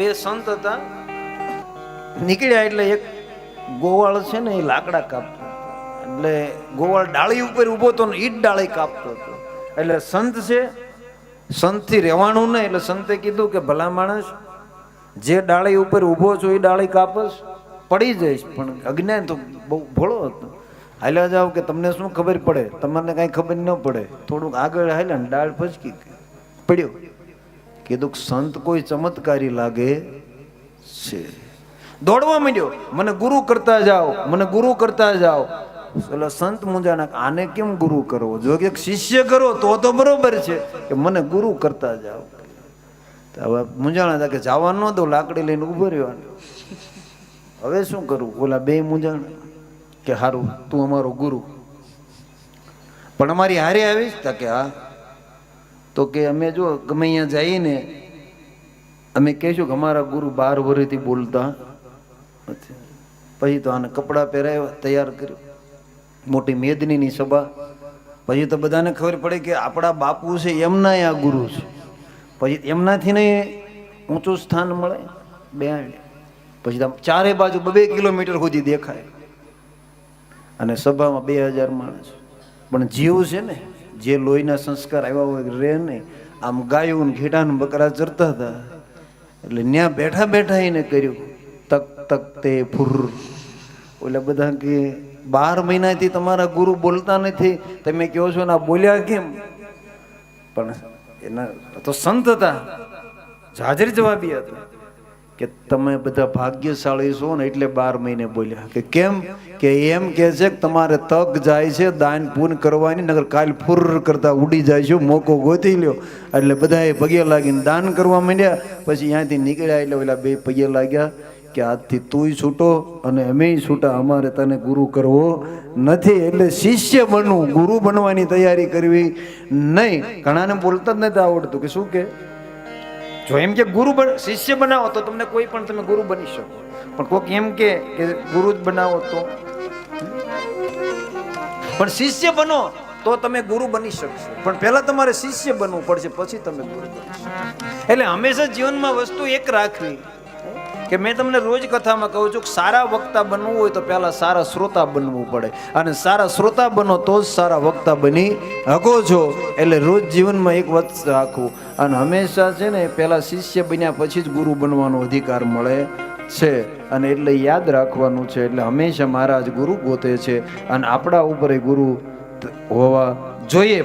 બે સંત હતા, નીકળ્યા એટલે એક ગોવાળ છે ને એ લાકડા કાપતો, એટલે ગોવાળ ડાળી ઉપર ઊભો હતો ને ઈ જ ડાળી કાપતો હતો. એટલે સંત છે, સંતથી રહેવાનું નહીં. એટલે સંતે કીધું કે ભલા માણસ, જે ડાળી ઉપર ઊભો છો એ ડાળી કાપસ, પડી જઈશ. પણ અજ્ઞાન તો બહુ ભોળો હતો. હાલ્યા જાવ કે તમને શું ખબર પડે, તમને કાંઈ ખબર ન પડે. થોડુંક આગળ હાલ્યા ને ડાળ પચકી પડ્યો. કીધું સંત કોઈ ચમત્કારી લાગે છે. દોડવા માંડ્યો, મને ગુરુ કરતા જાઓ, મને ગુરુ કરતા જાઓ. એટલે સંત મુંજાના, આને કેમ ગુરુ કરવો, જો કે શિષ્ય કરો તો બરોબર છે, કે મને ગુરુ કરતા જાઓ. હવે મુંજાણા હતા કે જવા ન દો, લાકડી લઈને ઉભો રહ્યો. હવે શું કરવું? ઓલા બે મુંજાણા કે હારું તું અમારો ગુરુ, પણ અમારી હારે આવીશ? તા કે હા. તો કે અમે જો ગમે અહીંયા જઈએ ને, અમે કહીશું કે અમારા ગુરુ 12 વર્ષથી બોલતા. પછી તો આને કપડાં પહેરાવ્યા, તૈયાર કર્યો, મોટી મેદનીની સભા. પછી તો બધાને ખબર પડે કે આપણા બાપુ છે એમના આ ગુરુ છે. પછી એમનાથી ને ઊંચું સ્થાન મળે. પછી ચારે બાજુ 2 કિલોમીટર સુધી દેખાય, અને સભામાં 2000 માણસ. પણ જીવ છે ને, જે લોહીના સંસ્કાર આવ્યા હોય રે નહીં. આમ ગાયું ને ઘેટા ને બકરા ચરતા હતા, એટલે ત્યાં બેઠા બેઠા એને કર્યું તક તક તે ફુર. ઓલા બધા કે 12 મહિનાથી તમારા ગુરુ બોલતા નથી, તમે કહો છો ને આ બોલ્યા કેમ? પણ એના તો સંત હતા, હાજર જવાબી હતા કે તમે બધા ભાગ્યશાળી છો ને એટલે 12 મહિને બોલ્યા. કે કેમ? કે એમ કે છે કે તમારે તક જાય છે દાન પૂન કરવાની, નગર કાલ ફુર કરતા ઉડી જાય છે, મોકો ગોતી લ્યો. એટલે બધાએ પગે લાગીને દાન કરવા માંડ્યા. પછી ત્યાંથી નીકળ્યા એટલે ઓલા બે પગે લાગ્યા કે આજથી તુંય છૂટો અને અમેય છૂટા, અમારે તને ગુરુ કરવો નથી. એટલે શિષ્ય બનવું, ગુરુ બનવાની તૈયારી કરવી નહીં. ઘણાને બોલતા જ નથી આવડતું કે શું કે જો એમ કે ગુરુ શિષ્ય બનાવો તો તમને કોઈ પણ તમે ગુરુ બની શકો. પણ કોઈક એમ કે ગુરુ જ બનાવો તો, પણ શિષ્ય બનો તો તમે ગુરુ બની શકશો. પણ પહેલા તમારે શિષ્ય બનવું પડશે, પછી તમે ગુરુ બનશો. એટલે હંમેશા જીવનમાં વસ્તુ એક રાખવી કે મેં તમને રોજ કથામાં કહું છું કે સારા વક્તા બનવું હોય તો પહેલા સારા શ્રોતા બનવું પડે, અને સારા શ્રોતા બનો તો જ સારા વક્તા બની શકો છો. એટલે રોજ જીવનમાં એક વસ્તુ રાખવું, અને હંમેશા છે ને પહેલા શિષ્ય બન્યા પછી જ ગુરુ બનવાનો અધિકાર મળે છે. અને એટલે યાદ રાખવાનું છે. એટલે હંમેશા મહારાજ ગુરુ ગોતે છે, અને આપણા ઉપર ગુરુ હોવા જોઈએ.